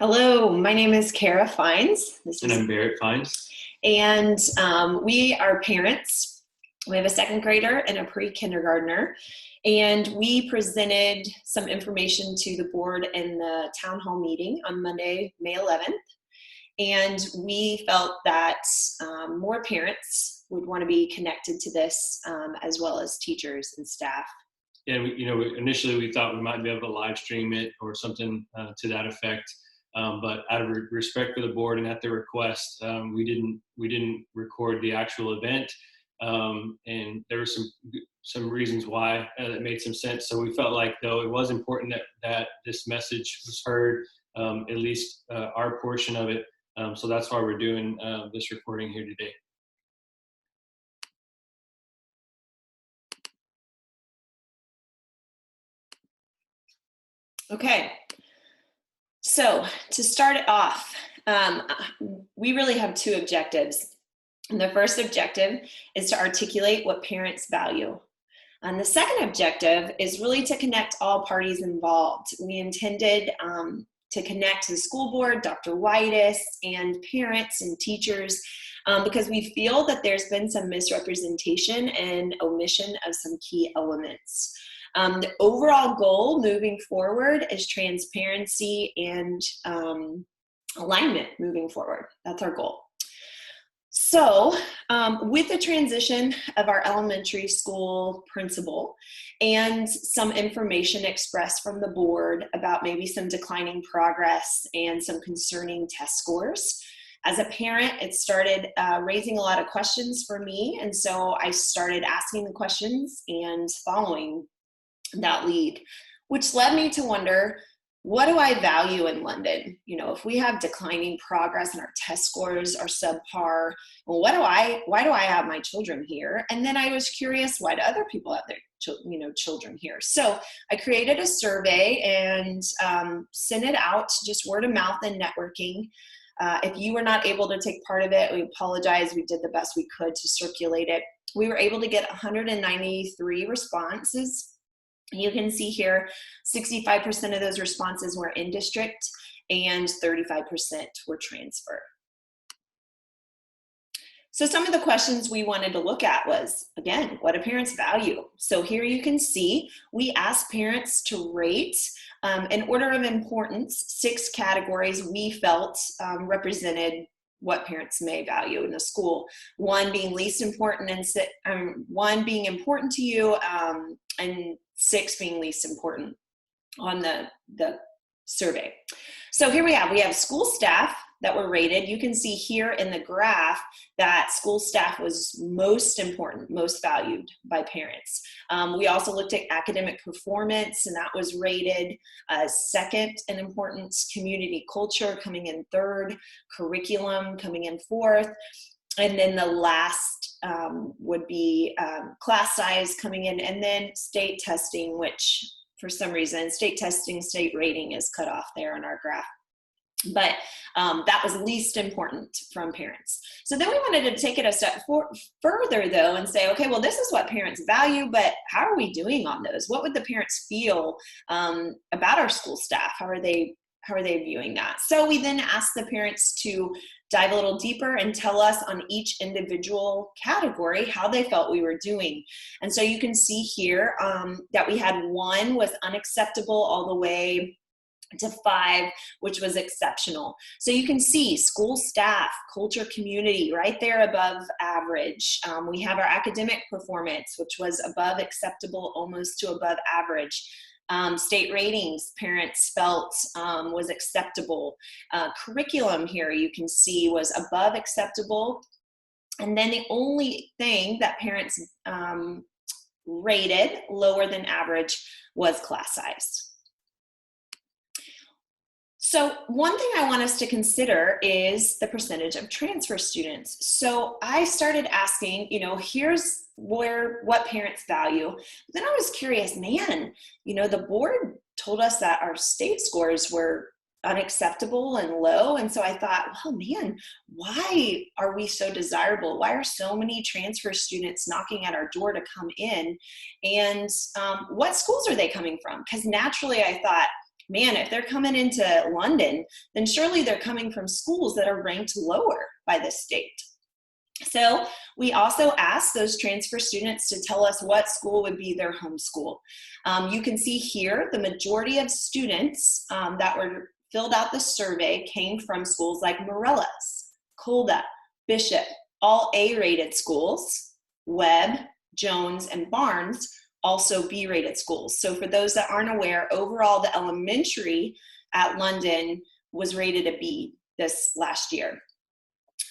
Hello, my name is Kara Fines. And I'm Barrett Fines. And we are parents. We have a second grader and a pre-kindergartner. And we presented some information to the board in the town hall meeting on Monday, May 11th. And we felt that more parents would want to be connected to this, as well as teachers and staff. Yeah, initially we thought we might be able to live stream it or something to that effect. But out of respect for the board and at their request, we didn't record the actual event, and there were some reasons why that made some sense. So we felt like, though, it was important that this message was heard, at least our portion of it. So that's why we're doing this recording here today. Okay. So to start it off, we really have two objectives. And the first objective is to articulate what parents value. And the second objective is really to connect all parties involved. We intended to connect the school board, Dr. Whitus, and parents and teachers, because we feel that there's been some misrepresentation and omission of some key elements. The overall goal moving forward is transparency and alignment moving forward. That's our goal. So with the transition of our elementary school principal and some information expressed from the board about maybe some declining progress and some concerning test scores, as a parent, it started raising a lot of questions for me. And so I started asking the questions and following that lead, which led me to wonder, what do I value in London? If we have declining progress and our test scores are subpar, well, why do I have my children here? And then I was curious, why do other people have their children here? So I created a survey and sent it out, just word of mouth and networking. If you were not able to take part of it, we apologize. We did the best we could to circulate it. We were able to get 193 responses. You can see here, 65% of those responses were in district and 35% were transfer. So some of the questions we wanted to look at was, again, what do parents value? So here you can see, we asked parents to rate in order of importance, 6 categories we felt represented what parents may value in a school. 1 being least important, and 1 being important to you, and 6 being least important on the survey. So here we have school staff that were rated. You can see here in the graph that school staff was most important, most valued by parents. We also looked at academic performance, and that was rated second in importance, community culture coming in 3rd, curriculum coming in 4th, and then the last would be class size coming in, and then state testing, which for some reason, state testing, state rating is cut off there on our graph. But that was least important from parents. So then we wanted to take it a step further, though, and say, okay, well, this is what parents value, but how are we doing on those? What would the parents feel about our school staff? How are they viewing that? So we then asked the parents to dive a little deeper and tell us on each individual category how they felt we were doing. And so you can see here that we had 1 was unacceptable all the way to 5, which was exceptional. So you can see school staff, culture, community, right there above average. We have our academic performance, which was above acceptable, almost to above average. State ratings, parents felt was acceptable. Curriculum here, you can see, was above acceptable. And then the only thing that parents rated lower than average was class size. So one thing I want us to consider is the percentage of transfer students. So I started asking, here's what parents value. Then I was curious, man, the board told us that our state scores were unacceptable and low. And so I thought, well, man, why are we so desirable? Why are so many transfer students knocking at our door to come in? And what schools are they coming from? Because naturally I thought, man, if they're coming into London, then surely they're coming from schools that are ranked lower by the state. So we also asked those transfer students to tell us what school would be their home school. You can see here the majority of students that were filled out the survey came from schools like Morelos, Colda, Bishop, all A-rated schools. Webb, Jones, and Barnes, also B-rated schools. So for those that aren't aware, overall the elementary at London was rated a B this last year.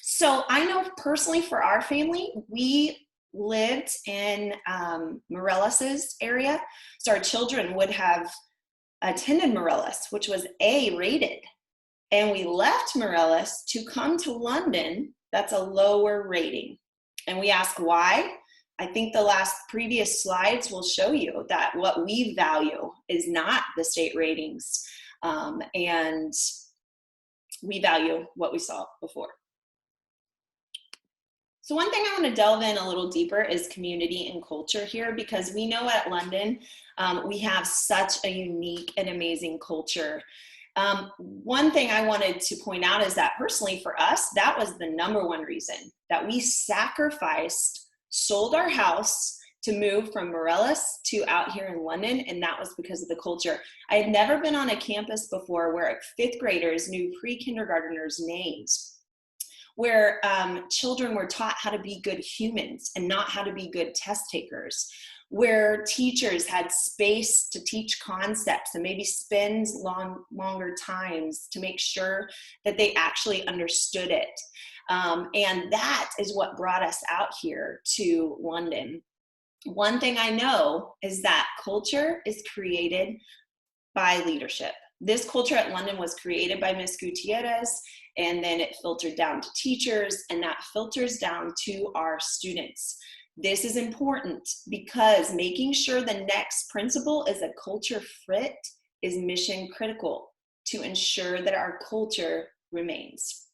So I know personally for our family, we lived in Morelos's area, so our children would have attended Morelos, which was A-rated, and we left Morelos to come to London. That's a lower rating, and we ask why. I think the previous slides will show you that what we value is not the state ratings, and we value what we saw before. So one thing I want to delve in a little deeper is community and culture here, because we know at London we have such a unique and amazing culture. One thing I wanted to point out is that personally for us, that was the number one reason that we sacrificed, sold our house to move from Morelos to out here in London, and that was because of the culture. I had never been on a campus before where fifth graders knew pre-kindergartners' names, where children were taught how to be good humans and not how to be good test takers, where teachers had space to teach concepts and maybe spend longer times to make sure that they actually understood it. And that is what brought us out here to London. One thing I know is that culture is created by leadership. This culture at London was created by Ms. Gutierrez, and then it filtered down to teachers, and that filters down to our students. This is important because making sure the next principal is a culture fit is mission critical to ensure that our culture remains.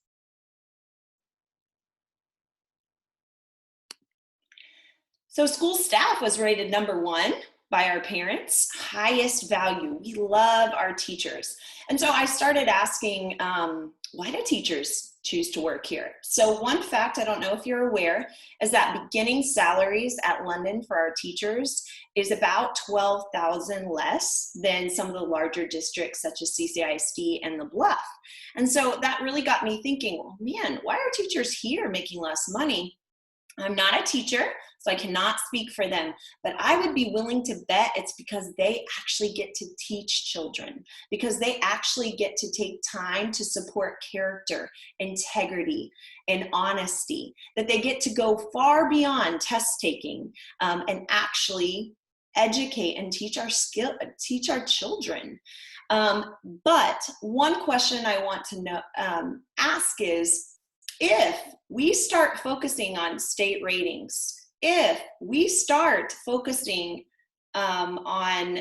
So school staff was rated number 1 by our parents, highest value. We love our teachers. And so I started asking, why do teachers choose to work here? So one fact, I don't know if you're aware, is that beginning salaries at London for our teachers is about $12,000 less than some of the larger districts such as CCISD and the Bluff. And so that really got me thinking, well, man, why are teachers here making less money? I'm not a teacher, so I cannot speak for them, but I would be willing to bet it's because they actually get to teach children, because they actually get to take time to support character, integrity, and honesty, that they get to go far beyond test taking and actually educate and teach our children. But one question I want to ask is, if we start focusing on state ratings, if we start focusing on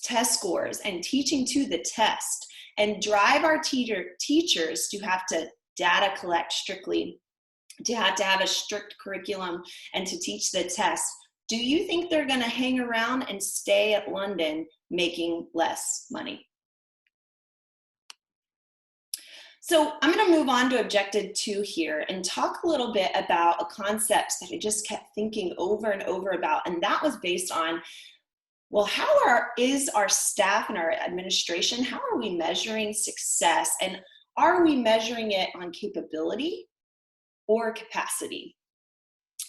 test scores and teaching to the test and drive our teachers to have to data collect strictly, to have a strict curriculum and to teach the test, do you think they're going to hang around and stay at London making less money? So I'm going to move on to objective 2 here and talk a little bit about a concept that I just kept thinking over and over about, and that was based on, well, how is our staff and our administration, how are we measuring success, and are we measuring it on capability or capacity?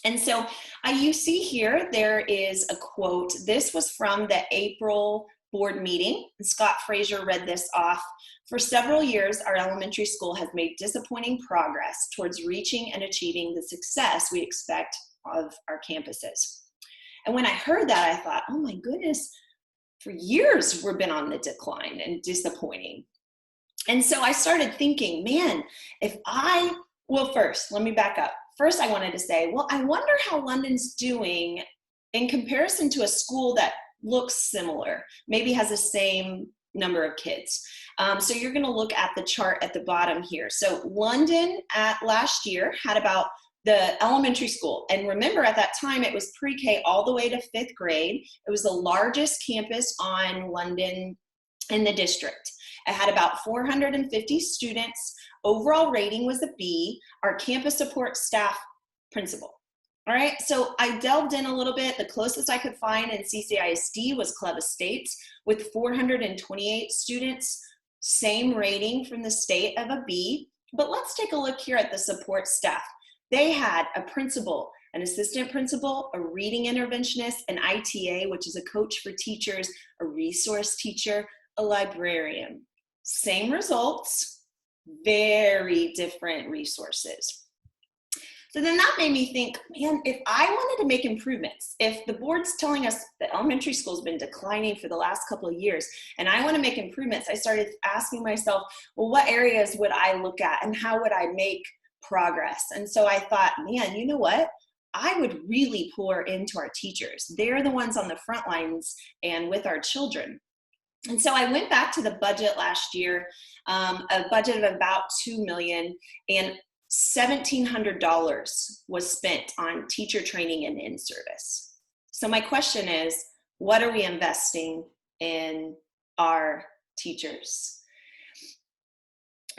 And so you see here, there is a quote. This was from the April board meeting. Scott Fraser read this off. For several years, our elementary school has made disappointing progress towards reaching and achieving the success we expect of our campuses. And when I heard that, I thought, oh my goodness, for years we've been on the decline and disappointing. And so I started thinking, man, first, let me back up. First, I wanted to say, well, I wonder how London's doing in comparison to a school that looks similar, maybe has the same number of kids. So you're going to look at the chart at the bottom here. So London at last year had about the elementary school. And remember, at that time, it was pre-K all the way to 5th grade. It was the largest campus on London in the district. I had about 450 students. Overall rating was a B. Our campus support staff, principal. All right, so I delved in a little bit. The closest I could find in CCISD was Club Estates with 428 students, same rating from the state of a B. But let's take a look here at the support staff. They had a principal, an assistant principal, a reading interventionist, an ITA, which is a coach for teachers, a resource teacher, a librarian. Same results, very different resources. So then that made me think, man, if I wanted to make improvements, if the board's telling us that elementary school's been declining for the last couple of years, and I want to make improvements, I started asking myself, well, what areas would I look at and how would I make progress? And so I thought, man, you know what? I would really pour into our teachers. They're the ones on the front lines and with our children. And so I went back to the budget last year, a budget of about $2 million, and $1,700 was spent on teacher training and in-service. So my question is, what are we investing in our teachers?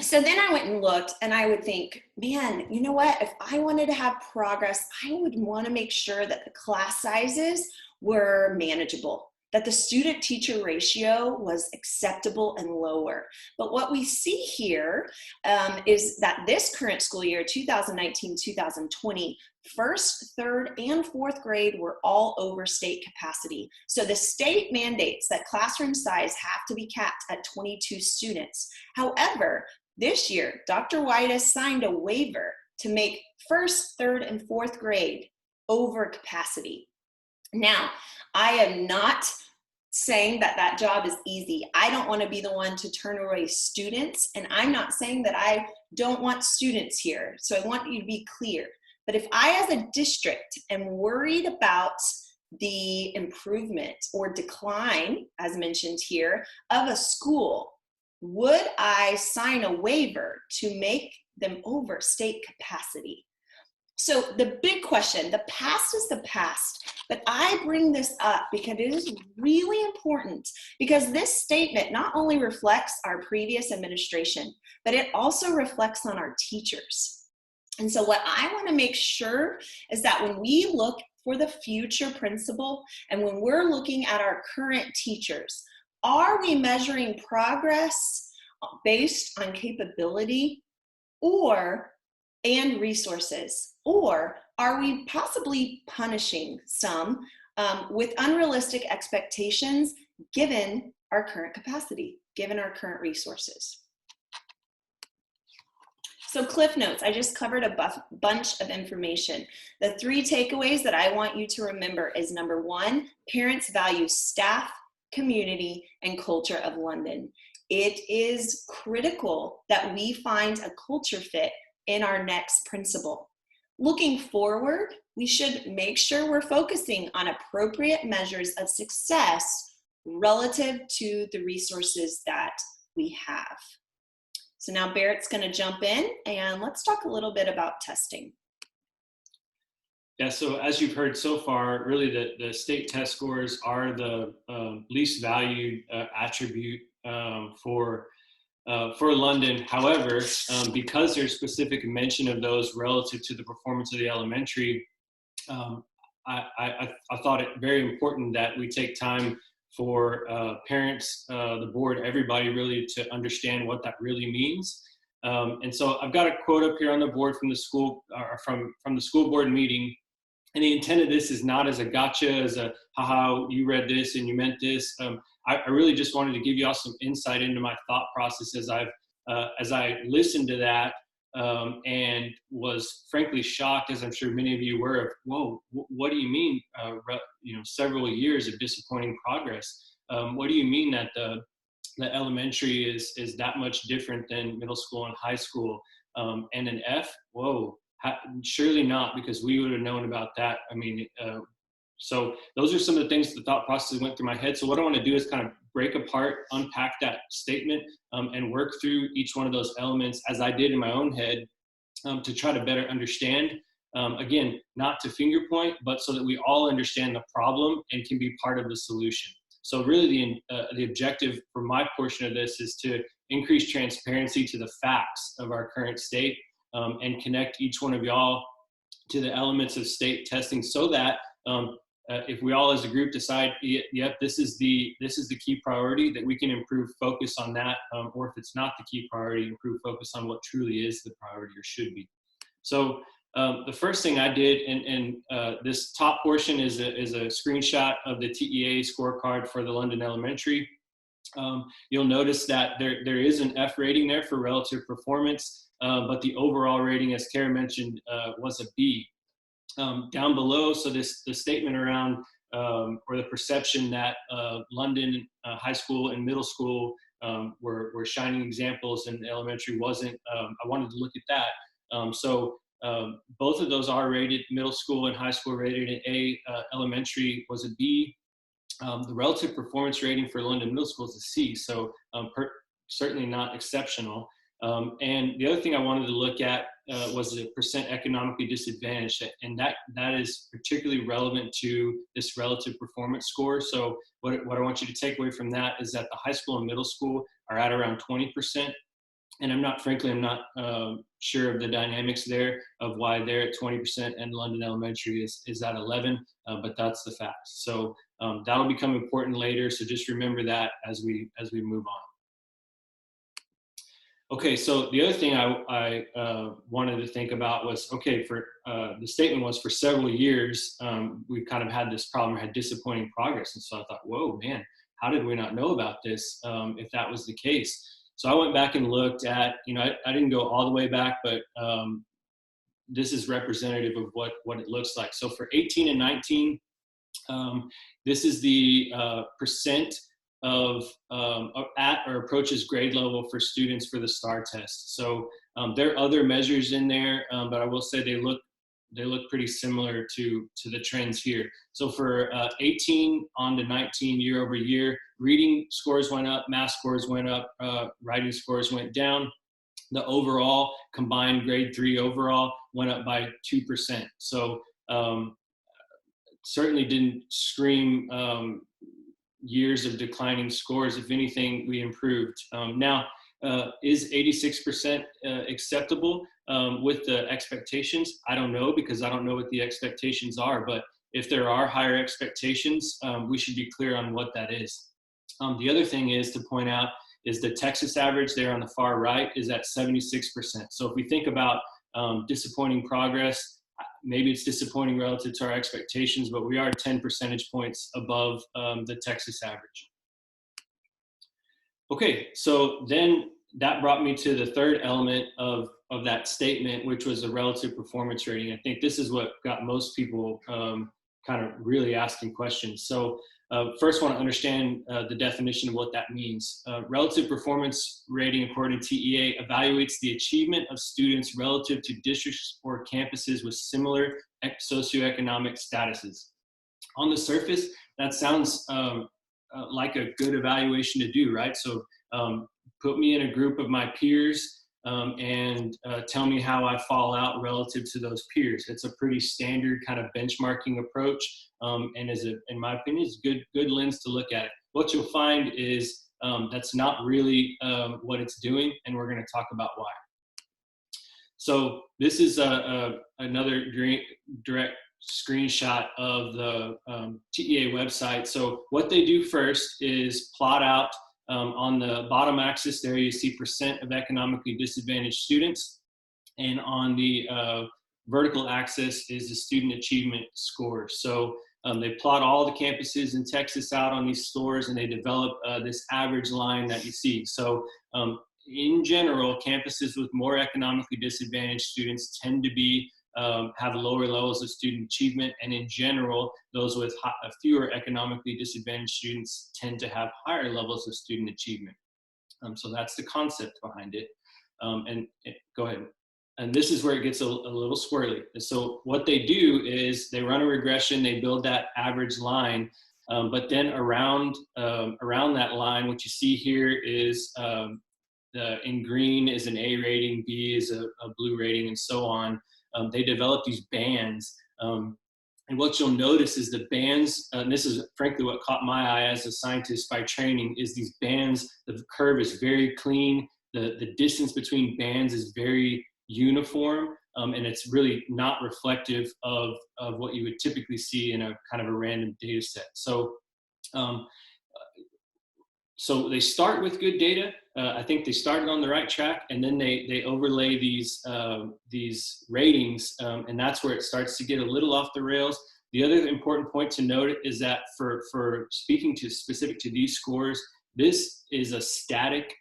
So then I went and looked, and I would think, man, you know what? If I wanted to have progress, I would want to make sure that the class sizes were manageable, that the student-teacher ratio was acceptable and lower. But what we see here is that this current school year, 2019-2020, first, third, and fourth grade were all over state capacity. So the state mandates that classroom size have to be capped at 22 students. However, this year, Dr. White has signed a waiver to make first, third, and fourth grade over capacity. Now, I am not saying that that job is easy. I don't want to be the one to turn away students, and I'm not saying that I don't want students here. So I want you to be clear. But if I, as a district, am worried about the improvement or decline, as mentioned here, of a school, would I sign a waiver to make them over state capacity? So the big question, the past is the past, but I bring this up because it is really important, because this statement not only reflects our previous administration, but it also reflects on our teachers. And so what I want to make sure is that when we look for the future principal and when we're looking at our current teachers, are we measuring progress based on capability and resources? Or are we possibly punishing some with unrealistic expectations given our current capacity, given our current resources? So Cliff Notes, I just covered a bunch of information. The 3 takeaways that I want you to remember is, number 1, parents value staff, community, and culture of London. It is critical that we find a culture fit in our next principal. Looking forward, we should make sure we're focusing on appropriate measures of success relative to the resources that we have. So now Barrett's going to jump in and let's talk a little bit about testing. Yeah, so as you've heard so far, really the state test scores are the least valued attribute for London. However, because there's specific mention of those relative to the performance of the elementary, I thought it very important that we take time for parents, the board, everybody really to understand what that really means. And so I've got a quote up here on the board from the school, from the school board meeting. And the intent of this is not as a gotcha, as a haha, you read this and you meant this. I really just wanted to give you all some insight into my thought process as I listened to that, and was frankly shocked, as I'm sure many of you were, of, whoa, what do you mean, several years of disappointing progress? What do you mean that the elementary is that much different than middle school and high school? And an F, whoa, surely not, because we would have known about that. I mean, so those are some of the things, the thought process went through my head. So what I want to do is kind of break apart, unpack that statement, and work through each one of those elements as I did in my own head, to try to better understand. Again, not to finger point, but so that we all understand the problem and can be part of the solution. So really the objective for my portion of this is to increase transparency to the facts of our current state, and connect each one of y'all to the elements of state testing, so that if we all as a group decide, yep, this is the key priority, that we can improve focus on that, or if it's not the key priority, improve focus on what truly is the priority or should be. So the first thing I did, and this top portion is a screenshot of the TEA scorecard for the London Elementary. You'll notice that there is an F rating there for relative performance, but the overall rating, as Kara mentioned, was a B. Down below, so the statement around, or the perception that London high school and middle school were shining examples and elementary wasn't, I wanted to look at that. Both of those are rated, middle school and high school rated an A, elementary was a B. The relative performance rating for London Middle School is a C, so certainly not exceptional. And the other thing I wanted to look at was the percent economically disadvantaged, and that is particularly relevant to this relative performance score. So what I want you to take away from that is that the high school and middle school are at around 20%. And I'm not sure of the dynamics there of why they're at 20% and London Elementary is at 11, but that's the fact. So that'll become important later. So just remember that as we move on. Okay, so the other thing I wanted to think about was, okay, for the statement was for several years, we've kind of had this problem, had disappointing progress. And so I thought, whoa, man, how did we not know about this if that was the case? So I went back and looked at, I didn't go all the way back, but this is representative of what it looks like. So for 18 and 19, this is the percent of at or approaches grade level for students for the STAR test. So there are other measures in there, but I will say they look pretty similar to the trends here. So for 18 on to 19 year over year, reading scores went up, math scores went up, writing scores went down. The overall combined grade 3 overall went up by 2%. So certainly didn't scream years of declining scores. If anything, we improved. Now, is 86% acceptable with the expectations? I don't know, because I don't know what the expectations are, but if there are higher expectations, we should be clear on what that is. The other thing is to point out is the Texas average there on the far right is at 76%. So if we think about disappointing progress, maybe it's disappointing relative to our expectations, but we are 10 percentage points above the Texas average. Okay, so then that brought me to the third element of that statement, which was a relative performance rating. I think this is what got most people kind of really asking questions. So first, want to understand the definition of what that means. Relative performance rating, according to TEA, evaluates the achievement of students relative to districts or campuses with similar socioeconomic statuses. On the surface, that sounds like a good evaluation to do, right? So put me in a group of my peers and tell me how I fall out relative to those peers. It's a pretty standard kind of benchmarking approach, and in my opinion, is a good lens to look at it. What you'll find is that's not really what it's doing, and we're going to talk about why. So this is another direct screenshot of the TEA website. So what they do first is plot out on the bottom axis there, you see percent of economically disadvantaged students. And on the vertical axis is the student achievement score. So they plot all the campuses in Texas out on these scores, and they develop this average line that you see. So in general, campuses with more economically disadvantaged students tend to be have lower levels of student achievement, and in general, those with fewer economically disadvantaged students tend to have higher levels of student achievement. So that's the concept behind it. Go ahead. And this is where it gets a little squirrely. So what they do is they run a regression, they build that average line, but then around that line, what you see here is in green is an A rating, B is a blue rating, and so on. They develop these bands, And what you'll notice is the bands, and this is frankly what caught my eye as a scientist by training, is these bands, the curve is very clean, the distance between bands is very uniform, and it's really not reflective of what you would typically see in a kind of a random data set. Um, so they start with good data. I think they started on the right track, and then they overlay these ratings, and that's where it starts to get a little off the rails. The other important point to note is that for speaking to specific to these scores, this is a static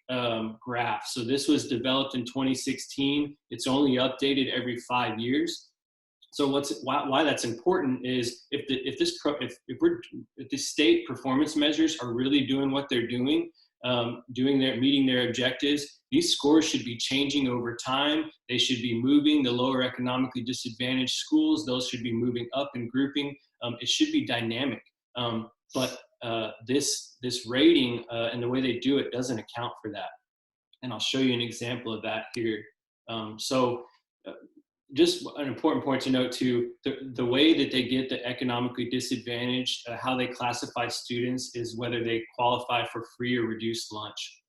graph. So this was developed in 2016. It's only updated every 5 years. So why that's important is if the state performance measures are really doing what they're doing, meeting their objectives, these scores should be changing over time. They should be moving. The lower economically disadvantaged schools, those should be moving up in grouping. It should be dynamic. But this rating and the way they do it doesn't account for that. And I'll show you an example of that here. Just an important point to note too, the way that they get the economically disadvantaged, how they classify students is whether they qualify for free or reduced lunch.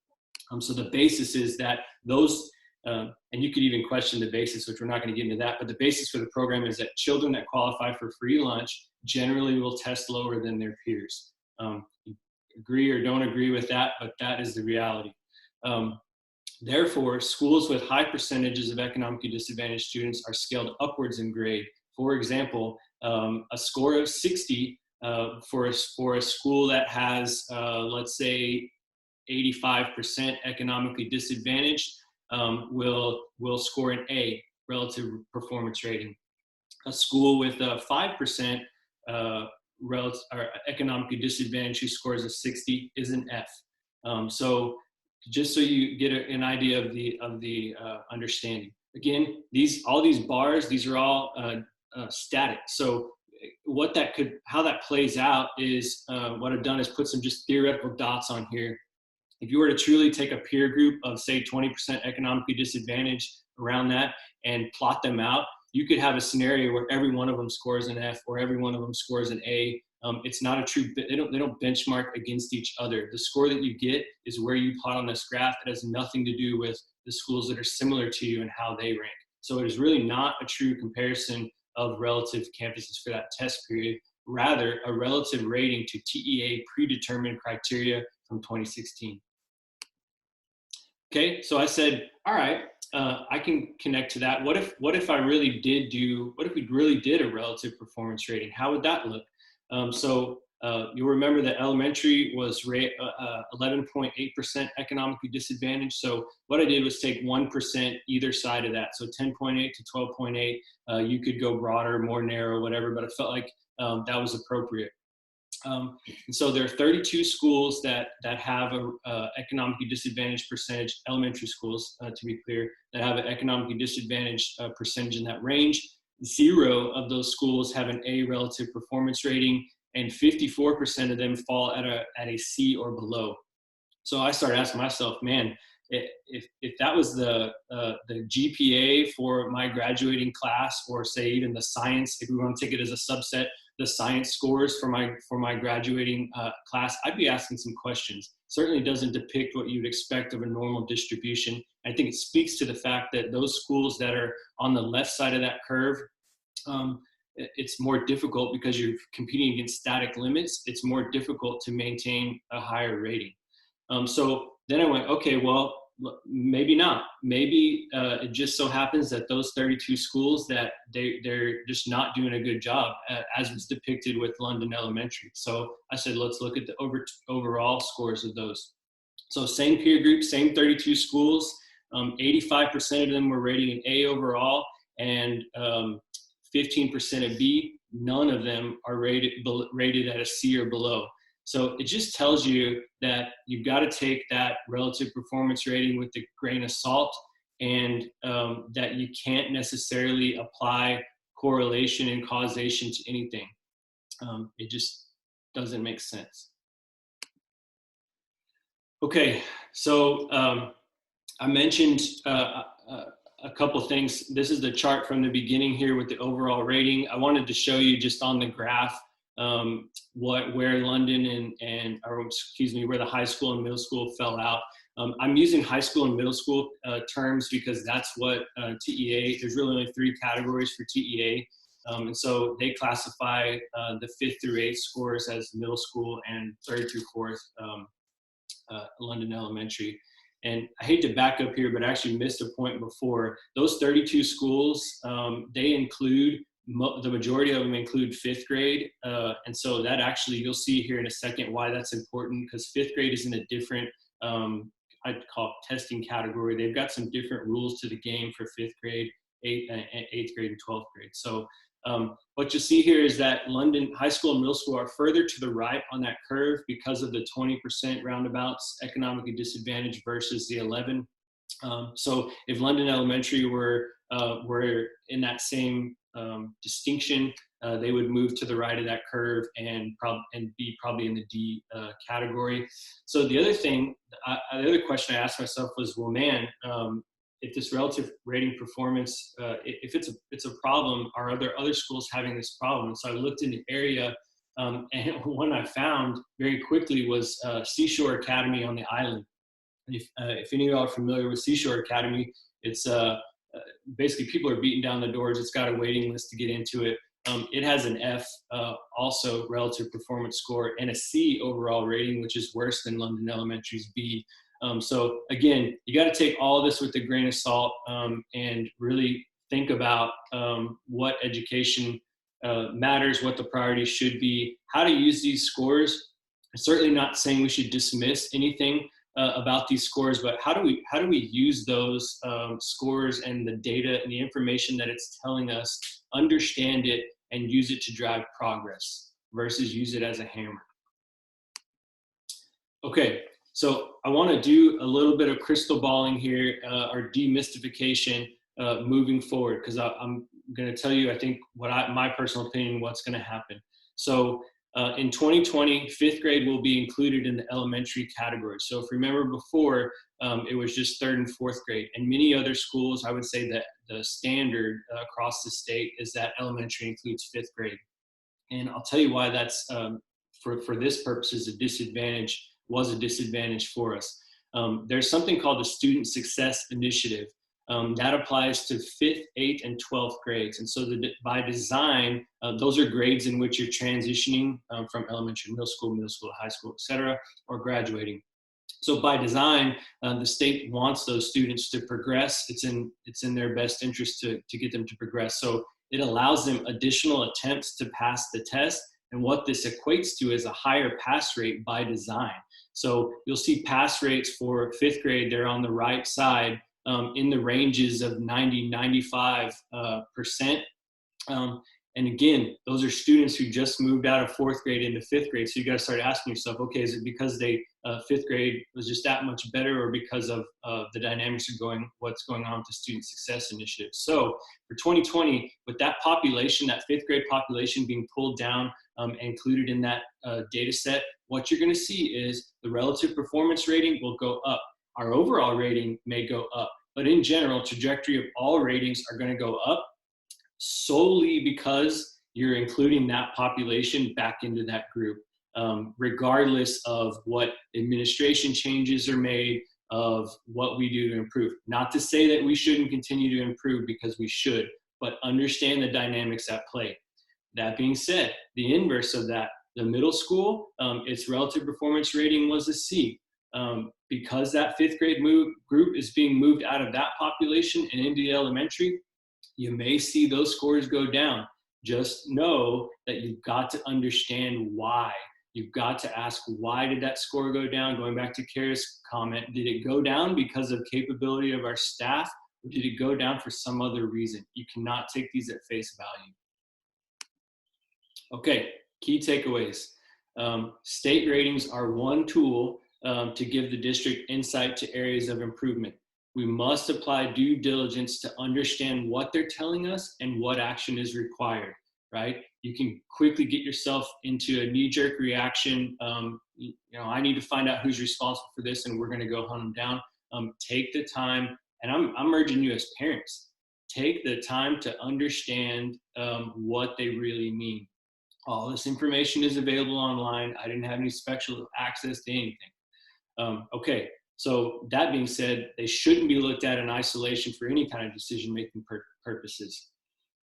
So the basis is that those, and you could even question the basis, which we're not going to get into that, but the basis for the program is that children that qualify for free lunch generally will test lower than their peers. Agree or don't agree with that, but that is the reality. Therefore, schools with high percentages of economically disadvantaged students are scaled upwards in grade. For example, a score of 60 for a school that has, let's say, 85% economically disadvantaged will score an A, relative performance rating. A school with a 5% relative or economically disadvantaged who scores a 60 is an F. So just so you get an idea of the understanding. Again, all these bars, these are all static. So how that plays out is what I've done is put some just theoretical dots on here. If you were to truly take a peer group of say 20% economically disadvantaged around that and plot them out, you could have a scenario where every one of them scores an F or every one of them scores an A. It's not a true, they don't benchmark against each other. The score that you get is where you plot on this graph. It has nothing to do with the schools that are similar to you and how they rank. So it is really not a true comparison of relative campuses for that test period, rather a relative rating to TEA predetermined criteria from 2016. Okay, so I said, all right, I can connect to that. What if we really did a relative performance rating? How would that look? You'll remember that elementary was 11.8% economically disadvantaged. So what I did was take 1% either side of that. So 10.8 to 12.8, you could go broader, more narrow, whatever, but I felt like that was appropriate. And so there are 32 schools that have a economically disadvantaged percentage, elementary schools, to be clear, that have an economically disadvantaged percentage in that range. 0 of those schools have an A relative performance rating, and 54% of them fall at a C or below. So I started asking myself, man, if that was the GPA for my graduating class, or say even the science, if we want to take it as a subset, the science scores for my graduating class, I'd be asking some questions. Certainly doesn't depict what you'd expect of a normal distribution. I think it speaks to the fact that those schools that are on the left side of that curve, it's more difficult because you're competing against static limits. It's more difficult to maintain a higher rating. So then I went, okay, well, maybe not. Maybe it just so happens that those 32 schools that they're just not doing a good job, as was depicted with London Elementary. So I said, let's look at the overall scores of those. So same peer group, same 32 schools, 85% of them were rating an A overall, and 15% a B. None of them are rated at a C or below. So it just tells you that you've got to take that relative performance rating with a grain of salt, and that you can't necessarily apply correlation and causation to anything. It just doesn't make sense. Okay, so I mentioned a couple things. This is the chart from the beginning here with the overall rating. I wanted to show you just on the graph where London or excuse me, where the high school and middle school fell out. I'm using high school and middle school terms because that's what TEA, there's really only 3 categories for TEA. And so they classify the 5th through 8th scores as middle school and 3rd through 4th London Elementary. And I hate to back up here, but I actually missed a point before. Those 32 schools, they include, the majority of them include 5th grade. And so that actually, you'll see here in a second why that's important, because 5th grade is in a different, I'd call it testing category. They've got some different rules to the game for 5th grade, 8th grade, and 12th grade. So what you see here is that London high school and middle school are further to the right on that curve because of the 20% roundabouts economically disadvantaged versus the 11. So if London Elementary were in that same distinction, they would move to the right of that curve and be probably in the D category. So the other thing, the other question I asked myself was, well, man, if this relative rating performance, if it's a problem, are other schools having this problem? And so I looked in the area, and one I found very quickly was Seashore Academy on the island. If any of y'all are familiar with Seashore Academy, it's basically people are beating down the doors. It's got a waiting list to get into it. It has an F, also relative performance score, and a C overall rating, which is worse than London Elementary's B. So again, you got to take all this with a grain of salt and really think about what education matters, what the priorities should be, how to use these scores. I'm certainly not saying we should dismiss anything about these scores, but how do we use those scores and the data and the information that it's telling us, understand it, and use it to drive progress versus use it as a hammer. Okay, so I want to do a little bit of crystal balling here, or demystification moving forward, because I'm going to tell you, I think, my personal opinion, what's going to happen. So in 2020, 5th grade will be included in the elementary category. So if you remember before, it was just 3rd and 4th grade. And many other schools, I would say that the standard across the state is that elementary includes 5th grade. And I'll tell you why that's, for this purpose, is a disadvantage, was a disadvantage for us. There's something called the Student Success Initiative. That applies to 5th, 8th, and 12th grades. And so by design, those are grades in which you're transitioning from elementary, middle school, high school, et cetera, or graduating. So by design, the state wants those students to progress. It's in their best interest to get them to progress. So it allows them additional attempts to pass the test. And what this equates to is a higher pass rate by design. So you'll see pass rates for 5th grade, they're on the right side, in the ranges of 90-95%. And again, those are students who just moved out of 4th grade into 5th grade. So you got to start asking yourself, okay, is it because 5th grade was just that much better, or because of the dynamics of what's going on with the Student Success Initiative? So for 2020, with that population, that 5th grade population being pulled down and included in that data set, what you're going to see is the relative performance rating will go up. Our overall rating may go up, but in general, trajectory of all ratings are going to go up solely because you're including that population back into that group, regardless of what administration changes are made, of what we do to improve. Not to say that we shouldn't continue to improve, because we should, but understand the dynamics at play. That being said, the inverse of that, the middle school, its relative performance rating was a C. Because that 5th grade group is being moved out of that population and into the elementary, you may see those scores go down. Just know that you've got to understand why. You've got to ask, why did that score go down? Going back to Kara's comment, did it go down because of capability of our staff, or did it go down for some other reason? You cannot take these at face value. Okay, key takeaways. State ratings are one tool to give the district insight to areas of improvement. We must apply due diligence to understand what they're telling us and what action is required, right? You can quickly get yourself into a knee-jerk reaction. I need to find out who's responsible for this, and we're going to go hunt them down. Take the time, And I'm urging you as parents, take the time to understand what they really mean. All this information is available online. I didn't have any special access to anything. Okay, so that being said, they shouldn't be looked at in isolation for any kind of decision-making purposes.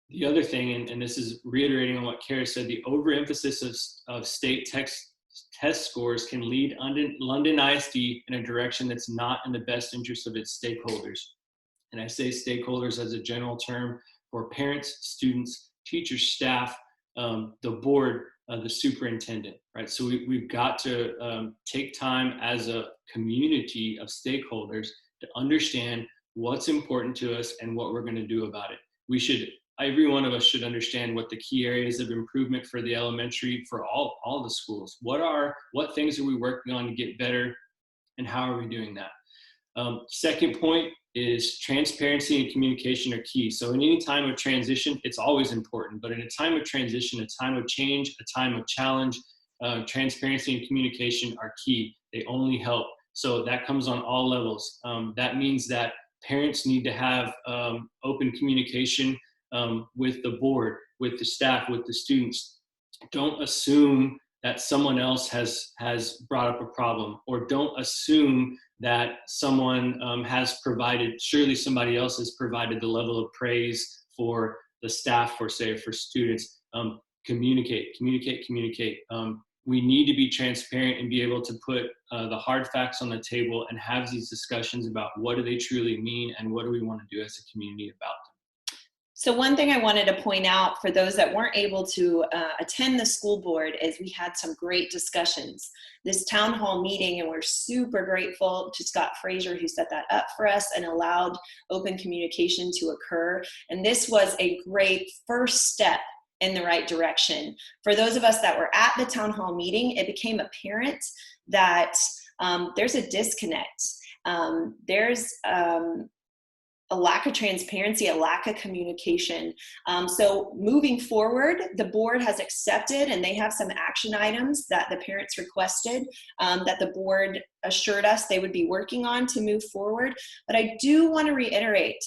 The other thing, and this is reiterating on what Kara said, the overemphasis of state test scores can lead London ISD in a direction that's not in the best interest of its stakeholders. And I say stakeholders as a general term for parents, students, teachers, staff, the board, the superintendent, right? So we've got to take time as a community of stakeholders to understand what's important to us and what we're going to do about it. Every one of us should understand what the key areas of improvement for the elementary, for all the schools. What things are we working on to get better, and how are we doing that? Second point is transparency and communication are key. So in any time of transition, it's always important, but in a time of transition, a time of change, a time of challenge, transparency and communication are key. They only help. So that comes on all levels. That means that parents need to have open communication with the board, with the staff, with the students. Don't assume that someone else has brought up a problem, or don't assume that someone has provided, surely somebody else has provided the level of praise for the staff, for students. Communicate. We need to be transparent and be able to put the hard facts on the table and have these discussions about what do they truly mean and what do we want to do as a community about them. So one thing I wanted to point out for those that weren't able to attend the school board is we had some great discussions. This town hall meeting, and we're super grateful to Scott Frazier who set that up for us and allowed open communication to occur. And this was a great first step in the right direction. For those of us that were at the town hall meeting, it became apparent that there's a disconnect. There's a lack of transparency, a lack of communication. So moving forward, the board has accepted, and they have some action items that the parents requested that the board assured us they would be working on to move forward. But I do want to reiterate,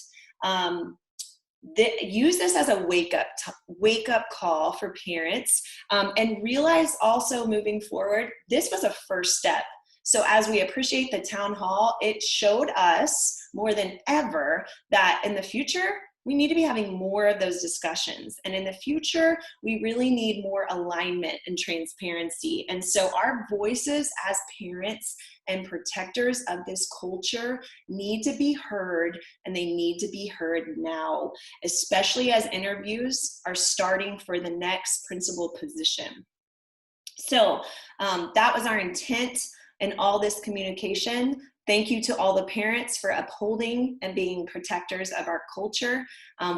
use this as a wake up call for parents, and realize also moving forward, this was a first step. So as we appreciate the town hall, it showed us more than ever that in the future, we need to be having more of those discussions. And in the future, we really need more alignment and transparency. And so our voices as parents and protectors of this culture need to be heard, and they need to be heard now, especially as interviews are starting for the next principal position. So that was our intent in all this communication. Thank you to all the parents for upholding and being protectors of our culture.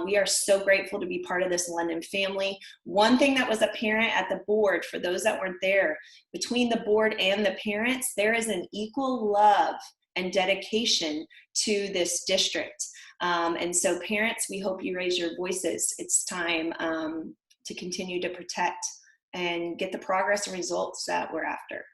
We are so grateful to be part of this London family. One thing that was apparent at the board, for those that weren't there, between the board and the parents, there is an equal love and dedication to this district. And so parents, we hope you raise your voices. It's time to continue to protect and get the progress and results that we're after.